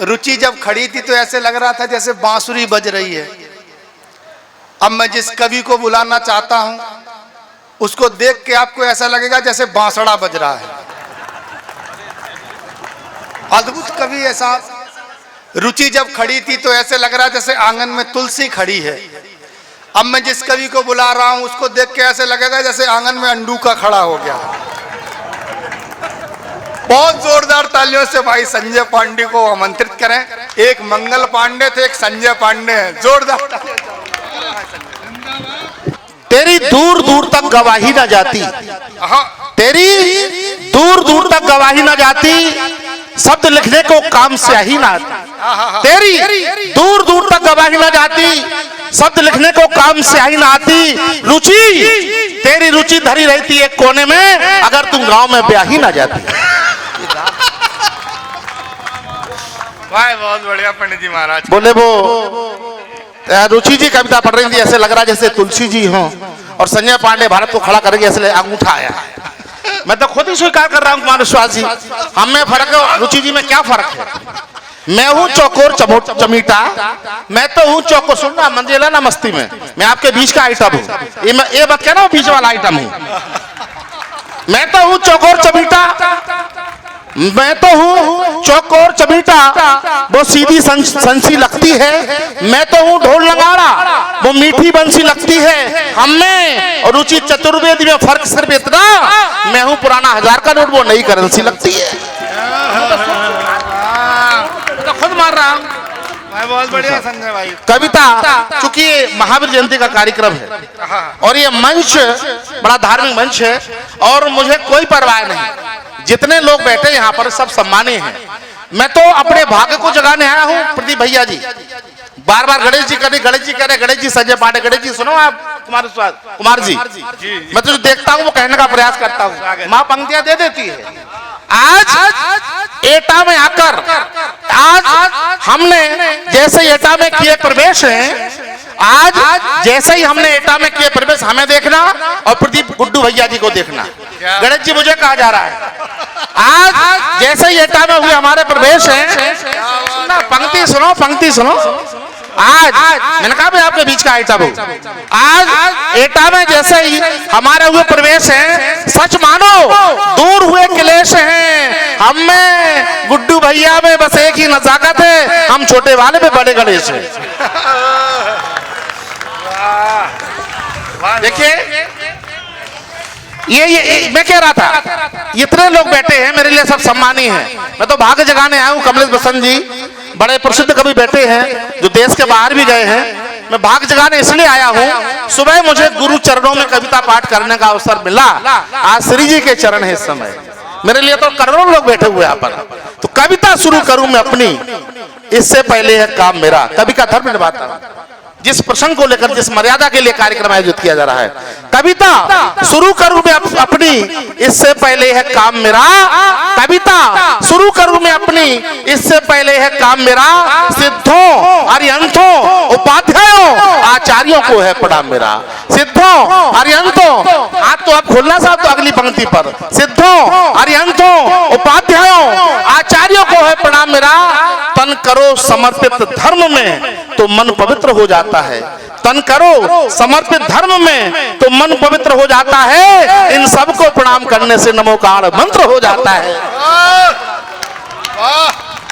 रुचि जब खड़ी थी तो ऐसे लग रहा था जैसे बांसुरी बज रही है। अब मैं जिस कवि को बुलाना चाहता हूं उसको देख के आपको ऐसा लगेगा जैसे बांसुड़ा बज रहा है। अद्भुत कवि ऐसा। रुचि जब खड़ी थी तो ऐसे लग रहा जैसे आंगन में तुलसी खड़ी है। अब मैं जिस कवि को बुला रहा हूं उसको देख के ऐसे लगेगा जैसे आंगन में अंडूका खड़ा हो गया। बहुत जोरदार तालियों से भाई संजय पांडे को आमंत्रित करें। एक मंगल पांडे थे, एक संजय पांडे हैं। जोरदार तालियां। तेरी दूर दूर तक गवाही ना जाती, तेरी दूर दूर तक गवाही ना जाती, शब्द लिखने को काम स्याही ना आती। तेरी दूर दूर तक गवाही ना जाती, शब्द लिखने को काम स्याही ना आती। रुचि, तेरी रुचि धरी रहती एक कोने में, अगर तुम गांव में ब्याही ना जाती। भाई बहुत बढ़िया पंडित जी महाराज। बोले वो रुचि जी कविता पढ़ रही थी, ऐसे लग रहा जैसे तुलसी जी हो, और संजय पांडे भारत को खड़ा करके ऐसे अंगूठा आया। मैं तो खुद ही स्वीकार कर रहा हूं कुमार विश्वास जी, हम में फर्क है, रुचि जी में क्या फर्क है। मैं हूं चौकोर चमीटा, मैं तो हूं चौको, सुनना मंजिला ना मस्ती में, मैं आपके बीच का आइटम हूं। ये बात कहना बीच वाला आइटम हूं। मैं तो हूं चौकोर चमीटा, मैं तो हूँ चौकोर चमीटा, वो सीधी संसी लगती है। मैं तो हूँ ढोल नगाड़ा, वो मीठी बंसी लगती है। हमें और रुचि चतुर्वेदी में फर्क सिर्फ इतना, मैं हूँ पुराना 1000 का नोट, वो नई करेंसी लगती है। तो खुद मार रहा हूँ। बहुत बढ़िया संजय भाई। कविता, चूंकि महावीर जयंती का कार्यक्रम है और ये मंच बड़ा धार्मिक मंच है और मुझे कोई परवाह नहीं, जितने लोग बैठे यहाँ पर सब सम्मानीय हैं। मैं तो अपने भाग्य को जगाने आया हूँ। प्रदीप भैया जी बार बार गणेश जी कह रहे, गणेश जी संजय पांडे, गणेश जी सुनो आप, कुमार जी मैं तो देखता हूँ वो कहने का प्रयास करता हूँ, माँ पंक्तियां दे देती है। आज एटा में आकर, आज हमने जैसे एटा में किए प्रवेश हैं, आज जैसे ही हमने एटा में किए प्रवेश, हमें देखना और प्रदीप गुड्डू भैया जी को देखना। गणेश जी मुझे कहा जा रहा है, आज जैसे ही एटा में हुए हमारे प्रवेश हैं, पंक्ति सुनो। आज मैंने कहा मैं आपके बीच का आइटम हूं। आज एटा में जैसे ही हमारे हुए प्रवेश हैं, सच मानो दूर हुए क्लेश हैं। हम में गुड्डू भैया में बस एक ही नजाकत है, हम छोटे वाले में बड़े गणेश हैं। देखिए ये मैं कह रहा था, इतने लोग बैठे हैं, मेरे लिए सब सम्मानीय हैं। मैं तो भाग्य जगाने आया हूँ। कमलेश बसंत जी बड़े प्रसिद्ध कवि बैठे हैं जो देश के बाहर भी गए हैं। मैं भाग्य जगाने इसलिए आया हूँ, सुबह मुझे गुरु चरणों में कविता पाठ करने का अवसर मिला। आज श्री जी के चरण है इस समय, मेरे लिए तो करोड़ों लोग बैठे हुए यहाँ पर। तो कविता शुरू करूं मैं अपनी, इससे पहले है काम मेरा। कवि का धर्म निभाता हूं। जिस प्रसंग को लेकर, जिस मर्यादा के लिए कार्यक्रम आयोजित किया जा रहा है, कविता शुरू करूं मैं अपनी, इससे पहले है काम मेरा। कविता शुरू करूं मैं अपनी, इससे पहले है काम मेरा। सिद्धों अरिहंतों उपाध्यायों आचार्यों को है प्रणाम मेरा। सिद्धों अरिहंतों, हाथ तो आप खोलना साहब, तो अगली पंक्ति पर, सिद्धों अरिहंतों उपाध्यायों आचार्यों को है प्रणाम मेरा। तन करो समर्पित धर्म में तो मन पवित्र हो जाता है। तन करो समर्पित धर्म में तो मन पवित्र हो जाता है। इन सबको प्रणाम करने से नमोकार मंत्र हो जाता है।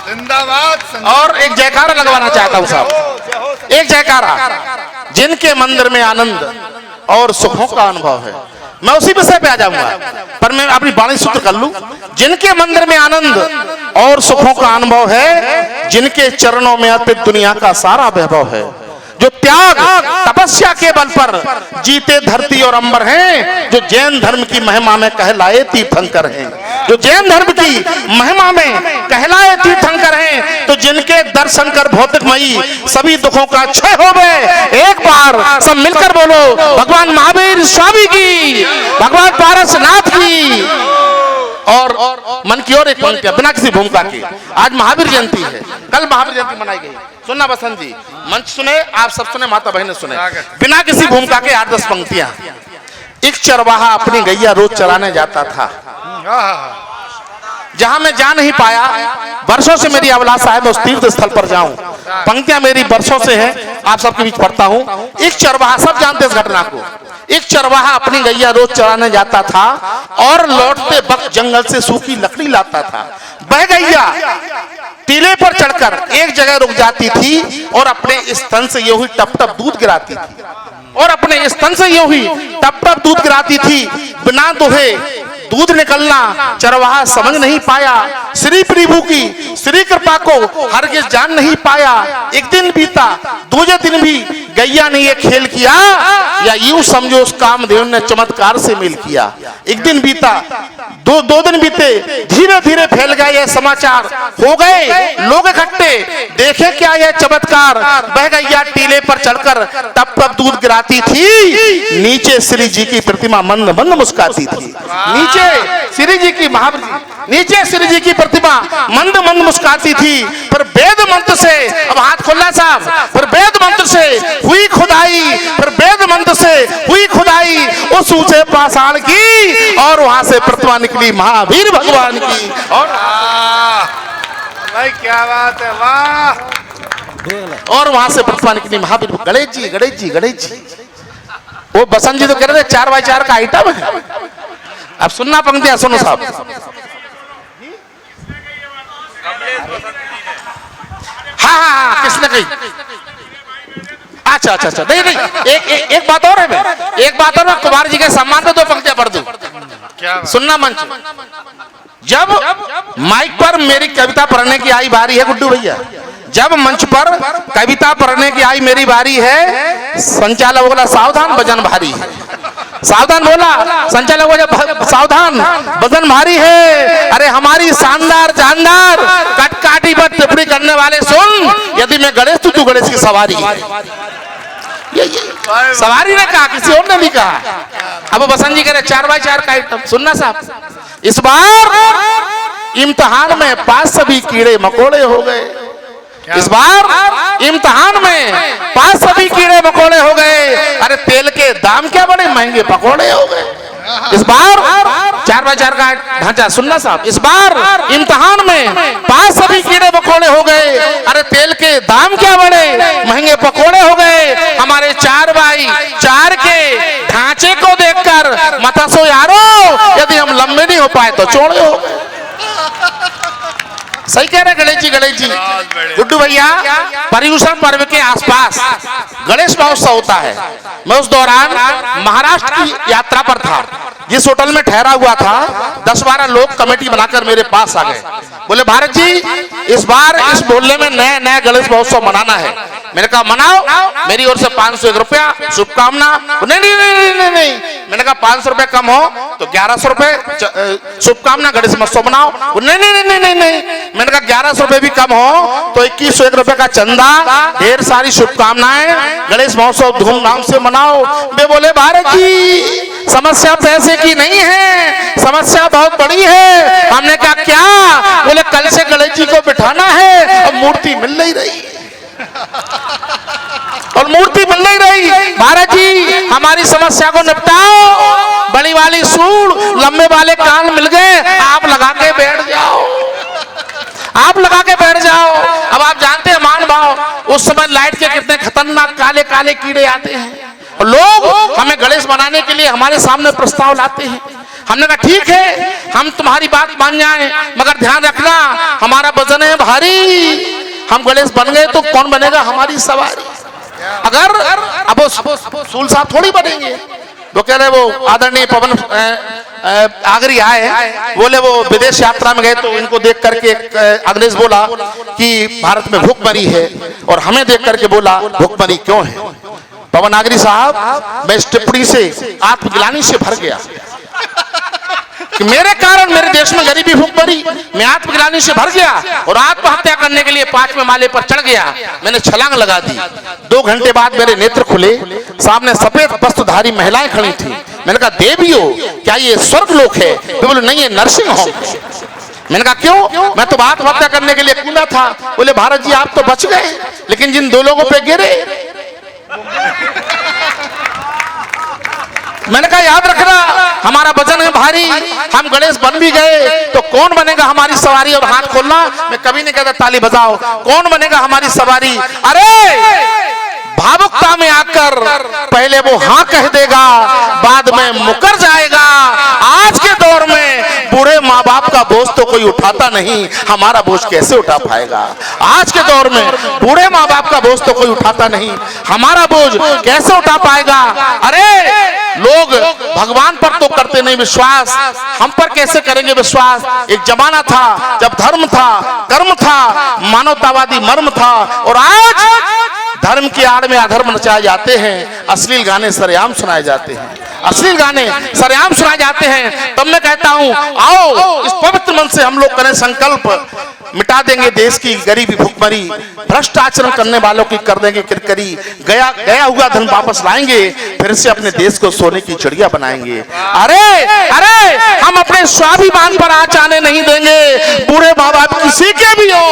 जिंदाबाद। और एक जयकारा लगवाना चाहता हूँ साहब, एक जयकारा। जिनके मंदिर में आनंद और सुखों का अनुभव है, मैं उसी विषय पे आ जाऊंगा, पर मैं अपनी वाणी सूत्र कर लूं। जिनके मंदिर में आनंद और सुखों का अनुभव है, जिनके चरणों में अर्पित दुनिया का सारा वैभव है, जो त्याग तपस्या के बल पर जीते धरती और अंबर हैं, जो जैन धर्म की महिमा में कहलाए तीर्थंकर हैं, जो जैन धर्म की महिमा में कहलाए तीर्थंकर हैं, तो जिनके दर्शन कर भौतिकमयी सभी दुखों का क्षय हो गए। एक बार सब मिलकर बोलो, भगवान महावीर स्वामी की, भगवान पारसनाथ की। और मन की ओर एक पंक्ति बिना किसी भूमिका के। आज महावीर जयंती है, कल महावीर जयंती मनाई गई। सुनना बसंत जी, मंच सुने, आप सब सुने, माता बहने सुने, बिना किसी भूमिका के 8-10 पंक्तियां। एक चरवाहा अपनी गैया रोज चराने जाता था। जहां मैं जा नहीं पाया, वर्षों से मेरी अभिलाषा है मैं उस तीर्थ स्थल पर जाऊं। पंक्तियां मेरी वर्षों से हैं, आप सबके बीच पढ़ता हूं। एक चरवाहा, सब जानते इस घटना को, एक चरवाहा अपनी गैया रोज चराने जाता था और लौटते वक्त जंगल से सूखी लकड़ी लाता था। वह गैया टीले पर चढ़कर एक जगह रुक जाती थी और अपने स्तन से यूं ही टप टप दूध गिराती थी, और अपने स्तन से यूं ही टप टप दूध गिराती थी। बिना दुहे दूध निकलना चरवाहा समझ नहीं पाया। श्री प्रभु की श्री कृपा को हरगिज जान नहीं पाया। एक दिन बीता, दूसरे दिन भी गैया ने ये खेल किया, या यूं समझो उस कामदेव ने चमत्कार से मेल किया। एक दिन बीता, दो दिन बीते, धीरे धीरे फैल गया यह समाचार। हो गए लोग इकट्ठे, देखे क्या यह चमत्कार। वह गैया टीले पर चढ़कर टप टप दूध गिराती थी, नीचे श्री जी की प्रतिमा मंद मंद मुस्कुराती थी। नीचे श्री जी की नीचे श्री जी की प्रतिमा मंद मंद मुस्कुराती थी। पर वेद मंत्र से, अब हाथ खोलना साहब, पर वेद मंत्र से हुई खुदाई, पर वेद मंत्र से हुई खुदाई उस ऊंचे पाषाण की, और वहां से प्रतिमा निकली महावीर भगवान की। और भाई क्या बात है, वाह। और वहां से प्रतिमा निकली महावीर। गणेश जी गणेश जी गणेश जी, वो बसंत जी तो कह रहे थे 4x4 का आइटम है। अब सुनना पंक्तियां, सुनो साहब। हाँ, किसने कही? अच्छा, नहीं, एक बात और है, एक बात और, मैं कुमार जी के सम्मान में 2 पंक्तियां पढ़ दूं। सुनना मंच, जब माइक पर मेरी कविता पढ़ने की आई बारी है गुड्डू भैया, जब मंच पर कविता पढ़ने की आई मेरी बारी है, संचालक बोला सावधान वजन भारी है। सावधान बोला संचालक, बोला सावधान वजन भारी है। अरे हमारी शानदार जानदार कटकाटी पर टिप्पणी करने वाले सुन, यदि मैं गणेश तू गणेश की सवारी है। ये सवारी ने कहा, किसी और ने नहीं कहा। अब बसंत जी कह रहे 4x4 का आइटम। सुनना साहब, इस बार इम्तिहान में पास सभी कीड़े मकोड़े हो गए। इस बार इम्तिहान में पास सभी कीड़े मकोड़े हो गए। अरे तेल के दाम क्या बड़े महंगे पकोड़े हो गए। इस बार 4x4 का ढांचा, सुनना साहब, इस बार इम्तिहान में पास सभी कीड़े मकोड़े हो गए। अरे तेल के दाम क्या बड़े महंगे पकोड़े हो गए। हमारे 4x4 के ढांचे को देखकर मतसो यारो, यदि हम लंबे नहीं हो पाए तो चौड़े हो गए। सही कह रहे गणेश जी। गुड्डू भैया, पर्यूषण पर्व के आसपास गणेश महोत्सव होता है। मैं उस दौरान महाराष्ट्र की यात्रा पर था। जिस होटल में ठहरा हुआ था, 10-12 लोग कमेटी बनाकर मेरे पास आ गए। बोले भारत जी, इस बार इस मोहल्ले में नया गणेश महोत्सव मनाना है। मैंने कहा मनाओ, मेरी ओर से 501 रुपया शुभकामना। नहीं, मैंने कहा 500 रुपए कम हो तो 1100 रुपए शुभकामना, गणेश महोत्सव मनाओ। नहीं, मैंने कहा 1100 रुपए भी कम हो तो 2101 रुपए का चंदा, ढेर सारी शुभकामनाएं, गणेश महोत्सव धूमधाम से मनाओ। वे बोले भारत जी, समस्या पैसे की नहीं है, समस्या बहुत बड़ी है। हमने कहा क्या? बोले कल से गणेश जी को बिठाना है, अब मूर्ति मिल नहीं रही और मूर्ति मिल नहीं रही। भारत जी, हमारी समस्या को निपटाओ। बड़ी वाली सूंड, लंबे वाले कान मिल गए, आप लगा के बैठ जाओ, आप लगा के बैठ जाओ। अब आप जानते हैं मान भाव, उस समय लाइट के कितने खतरनाक काले काले कीड़े आते हैं, और लोग हमें गणेश बनाने के लिए हमारे सामने प्रस्ताव लाते हैं। हमने कहा ठीक है, हम तुम्हारी बात मान जाएं, मगर ध्यान रखना हमारा वजन है भारी। हम गणेश बन गए तो कौन बनेगा हमारी सवारी। अगर अब सूल साहब थोड़ी बनेंगे। वो कह रहे, वो आदरणीय पवन आगरी आए, बोले वो विदेश यात्रा में गए तो इनको देख करके अग्नेश बोला कि भारत में भूखमरी है, और हमें देख करके बोला भूखमरी क्यों है। पवन आगरी साहब, मैं इस टिप्पणी से आत्मग्लानि से भर गया कि मेरे कारण मेरे देश में गरीबी भूखमरी। मैं आत्मग्लानि से भर गया और आत्महत्या करने के लिए 5वें माले पर चढ़ गया। मैंने छलांग लगा दी। 2 घंटे बाद मेरे नेत्र खुले, सामने सफेद वस्त्रधारी महिलाएं खड़ी थी। मैंने कहा देवियों, क्या ये स्वर्ग लोक है? तो बोले नहीं, ये नर्सिंग होम। मैंने कहा क्यों? मैं तो आत्महत्या करने के लिए कूदा था। बोले भारत जी, आप तो बच गए, लेकिन जिन 2 लोगों पे गिरे। मैंने कहा याद रखना, हमारा वजन है भारी, हम गणेश बन भी गए तो कौन बनेगा हमारी सवारी? और हाथ खोलना, मैं कभी नहीं कहता ताली बजाओ, कौन बनेगा हमारी सवारी? अरे भावुकता में आकर पहले वो हाँ कह देगा, बाद में मुकर जाएगा। आज के दौर में बूढ़े माँ बाप का बोझ तो कोई उठाता नहीं, हमारा बोझ कैसे उठा पाएगा? आज के दौर में बूढ़े माँ बाप का बोझ तो कोई उठाता नहीं, हमारा बोझ कैसे उठा पाएगा? अरे लोग भगवान पर तो करते नहीं विश्वास, हम पर कैसे करेंगे विश्वास? एक जमाना था जब धर्म था, कर्म था, मानवतावादी मर्म था, और आज धर्म की आड़ में अधर्म नचाए जाते हैं, अश्लील गाने सरेआम सुनाए जाते हैं, अश्लील गाने सरेआम सुनाए जाते हैं। तब मैं कहता हूं आओ इस पवित्र मन से हम लोग करें संकल्प, मिटा देंगे देश की गरीबी भुखमरी, भ्रष्ट आचरण करने वालों की कर देंगे किरकरी, गया हुआ धन वापस लाएंगे, फिर से अपने देश को सोने की चिड़िया बनाएंगे। अरे अरे हम अपने स्वाभिमान पर आँच आने नहीं देंगे, बूढ़े माँ बाप किसी के भी हो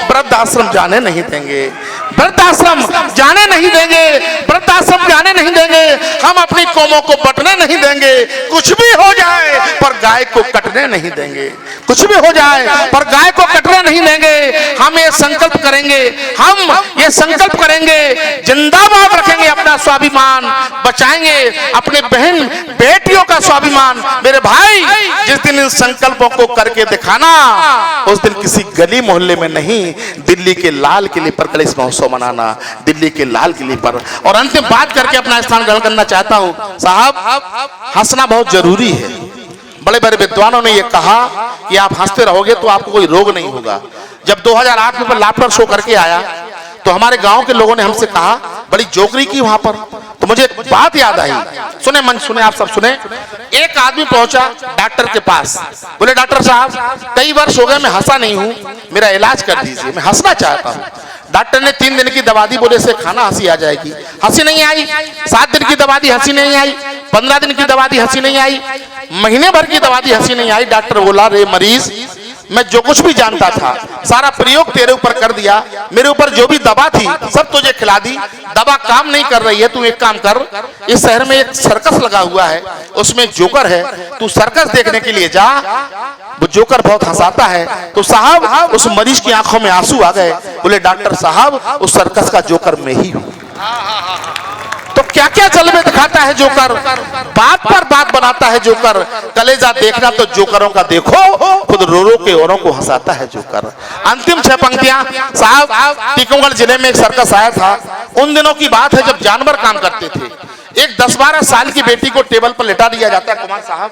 वृद्धाश्रम जाने नहीं देंगे, वृद्धाश्रम जाने नहीं देंगे, वृद्धाश्रम जाने नहीं देंगे, हम अपनी कौमों को बटने नहीं देंगे। कुछ भी हो जाए पर गाय को कटने नहीं देंगे, कुछ भी हो जाए पर गाय को कटने नहीं देंगे। हम ये संकल्प करेंगे, हम ये संकल्प करेंगे, जिंदाबाद रखेंगे अपना स्वाभिमान, बचाएंगे अपने बहन बेटियों का स्वाभिमान। मेरे भाई जिस दिन इन संकल्पों को करके दिखाना, उस दिन किसी गली मोहल्ले में नहीं, दिल्ली के लाल किले पर गणेश महोत्सव मनाना, दिल्ली के लाल किले पर। और अंतिम बात करके अपना स्थान ग्रहण करना चाहता हूं, साहब हंसना बहुत जरूरी है। बड़े बड़े विद्वानों ने यह कहा कि आप हंसते रहोगे तो आपको कोई रोग नहीं होगा। जब 2008 में लाफ्टर शो करके आया तो हमारे गांव के लोगों ने हमसे कहा बड़ी जोकरी की वहां पर, तो मुझे एक बात याद आई, सुने मन सुने, आप सब सुने। एक आदमी पहुंचा डॉक्टर के पास, बोले डॉक्टर साहब कई वर्ष हो गए मैं हंसा नहीं हूं, मेरा इलाज कर दीजिए, मैं हंसना चाहता हूं। डॉक्टर ने 3 दिन की दवा दी, बोले से खाना हंसी आ जाएगी, हंसी नहीं आई। 7 दिन की दवा दी, हंसी नहीं आई। 15 दिन की दवा दी, हंसी नहीं आई। महीने भर की दवा दी, हंसी नहीं आई। डॉक्टर बोला रे मरीज, मैं जो कुछ भी जानता था सारा प्रयोग तेरे ऊपर कर दिया, मेरे ऊपर जो भी दवा थी सब तुझे खिला दी, दवा काम नहीं कर रही है। तू एक काम कर, इस शहर में एक सर्कस लगा हुआ है, उसमें एक जोकर है, तू सर्कस देखने के लिए जा, वो जोकर बहुत हंसाता है। तो साहब उस मरीज की आंखों में आंसू आ गए, बोले डॉक्टर साहब उस सर्कस का जोकर मैं ही हूं। तो क्या क्या जलवे दिखाता है जोकर, बात पर बात बनाता है जोकर। कलेजा देखना तो जोकरों का देखो, खुद रो रो के औरों को हंसाता है जोकर। अंतिम 6 पंक्तियां, साहब टीकमगढ़ जिले में एक सर्कस आया था, उन दिनों की बात है जब जानवर काम करते थे। एक 10-12 साल की बेटी को टेबल पर लेटा दिया जाता है कुमार साहब,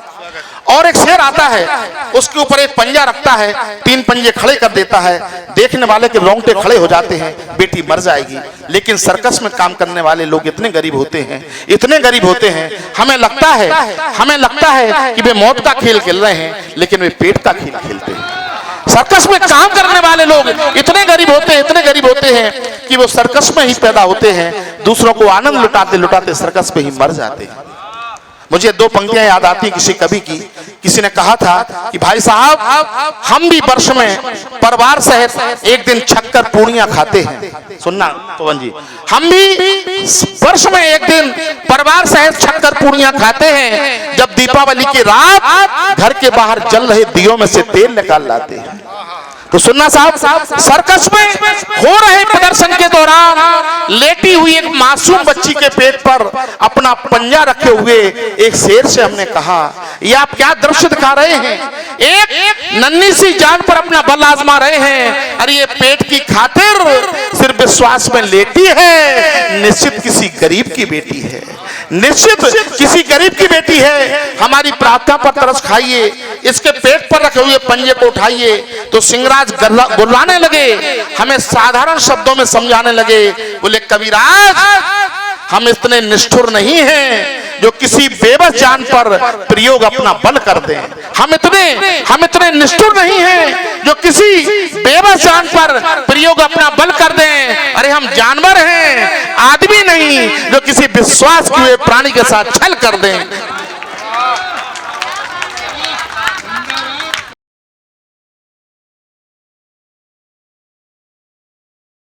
और एक शेर आता है, उसके ऊपर एक पंजा रखता है, 3 पंजे खड़े कर देता है, देखने वाले के रोंगटे खड़े हो जाते हैं, बेटी मर जाएगी। लेकिन सर्कस में काम करने वाले लोग इतने गरीब होते हैं, इतने गरीब होते हैं, हमें लगता है कि वे मौत का खेल खेल रहे हैं, लेकिन वे पेट का खेल खेलते हैं। सर्कस में काम करने वाले लोग इतने गरीब होते हैं कि वो सर्कस में ही पैदा होते हैं, दूसरों को आनंद लुटाते लुटाते सर्कस में ही मर जाते हैं। मुझे 2 पंक्तियां याद आती किसी कवि की, किसी ने कहा था कि भाई साहब हम भी वर्ष में परिवार सहित एक दिन छक्कर पूड़ियां खाते हैं। सुनना पवन जी, हम भी वर्ष में एक दिन परिवार सहित छक्कर पूड़ियां खाते हैं, जब दीपावली की रात घर के बाहर जल रहे दियों में से तेल निकाल लाते हैं। तो सुनना साहब, सर्कस में हो रहे प्रदर्शन के दौरान लेटी हुई एक मासूम बच्ची के पेट पर अपना पंजा रखे हुए एक शेर से हमने कहा, ये आप क्या दृश्य दिखा रहे हैं? एक नन्ही सी जान पर अपना बल आजमा रहे हैं। अरे ये पेट की खातिर सिर्फ विश्वास में लेटी है, निश्चित किसी गरीब की बेटी है, निश्चित किसी गरीब की बेटी है। हमारी प्रार्थना पर तरस खाइए, इसके पेट पर रखे हुए पंजे को उठाइए। तो सिंगराज गुर्राने लगे, हमें साधारण शब्दों में समझाने लगे, बोले कविराज हम इतने निष्ठुर नहीं हैं जो किसी बेबस जान पर प्रयोग अपना बल कर दें। हम इतने निष्ठुर नहीं हैं जो किसी बेबस जान पर प्रयोग अपना बल कर दें। अरे हम जानवर हैं, आदमी नहीं जो किसी विश्वास किए प्राणी के साथ छल कर दें।